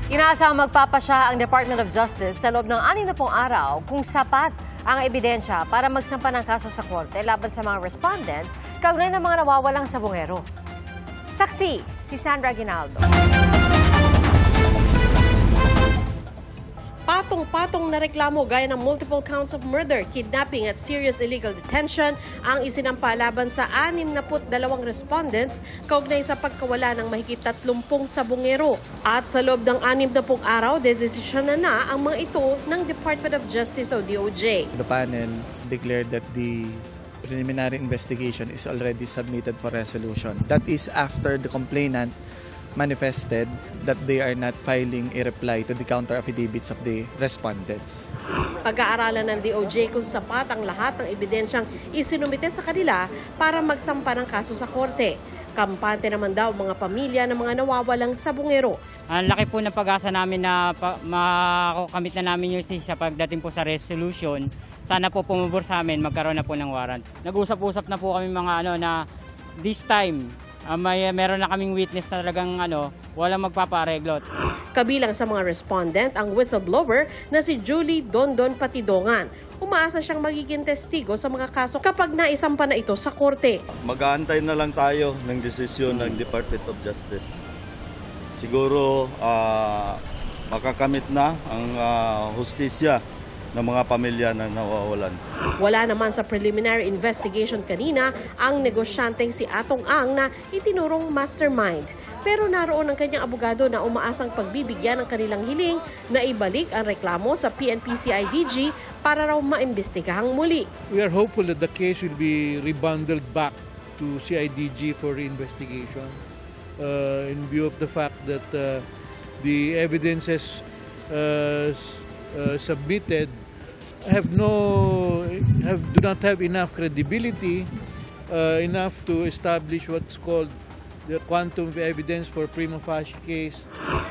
Inaasang magpapasya ang Department of Justice sa loob ng 60 araw kung sapat ang ebidensya para magsampa ng kaso sa korte laban sa mga respondent kaugnay ng mga nawawalang sabongero. Saksi, si Sandra Aguinaldo. Patong-patong na reklamo gaya ng multiple counts of murder, kidnapping at serious illegal detention ang isinampa laban sa 62 respondents kaugnay sa pagkawala ng mahigit 30 sabongero. At sa loob ng 60 araw, dedesisyon na ang mga ito ng Department of Justice o DOJ. The panel declared that the preliminary investigation is already submitted for resolution. That is after the complainant manifested that they are not filing a reply to the counter affidavits of the respondents. Pag-aaralan ng DOJ kung sapat ang lahat ng ebidensyang isinumite sa kanila para magsampa ng kaso sa korte. Kampante naman daw mga pamilya ng mga nawawalang sabongero. Ang laki po ng pag-asa namin na makakamit na namin yung justisya pagdating po sa resolution. Sana po pumubor sa amin, magkaroon na po ng warrant. Nag-usap-usap na po kami mga na this time, meron na kaming witness na talagang walang magpapareglot. Kabilang sa mga respondent ang whistleblower na si Julie Dondon Patidongan. Umaasa siyang magiging testigo sa mga kaso kapag naisampa na ito sa korte. Mag-aantay na lang tayo ng desisyon ng Department of Justice. Siguro makakamit na ang hustisya ng mga pamilya na nawawalan. Wala naman sa preliminary investigation kanina ang negosyanteng si Atong Ang na itinurong mastermind. Pero naroon ang kanyang abogado na umaasang pagbibigyan ng kanilang hiling na ibalik ang reklamo sa PNP-CIDG para raw maimbestigahang muli. We are hopeful that the case will be rebundled back to CIDG for investigation in view of the fact that the evidences submitted do not have enough credibility enough to establish what's called the quantum of evidence for prima facie case.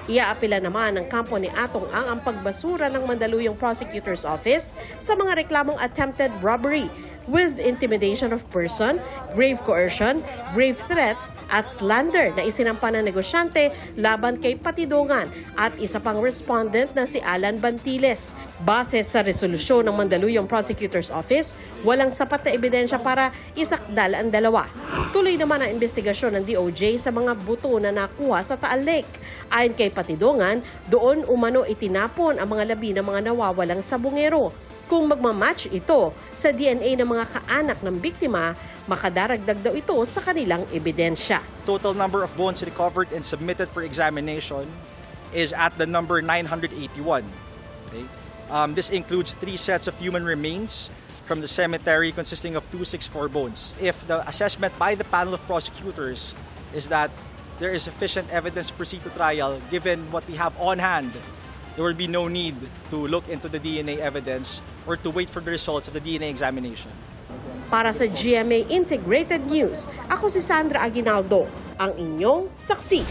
Iaapila naman ng kampo ni Atong Ang pagbasura ng Mandaluyong Prosecutor's Office sa mga reklamong attempted robbery with intimidation of person, grave coercion, grave threats at slander na isinampa ng negosyante laban kay Patidongan at isa pang respondent na si Alan Bantiles. Base sa resolusyon ng Mandaluyong Prosecutor's Office, walang sapat na ebidensya para isakdal ang dalawa. Tuloy naman ang investigasyon ng DOJ sa mga buto na nakuha sa Taal Lake. Ayon kay Patidongan, doon umano itinapon ang mga labi ng mga nawawalang sabongero. Kung magmamatch ito sa DNA ng mga kaanak ng biktima, makadaragdag daw ito sa kanilang ebidensya. Total number of bones recovered and submitted for examination is at the number 981. Okay? This includes 3 sets of human remains from the cemetery consisting of 264 bones. If the assessment by the panel of prosecutors is that there is sufficient evidence to proceed to trial, given what we have on hand, there will be no need to look into the DNA evidence or to wait for the results of the DNA examination. Para sa GMA Integrated News, ako si Sandra Aguinaldo, ang inyong saksi.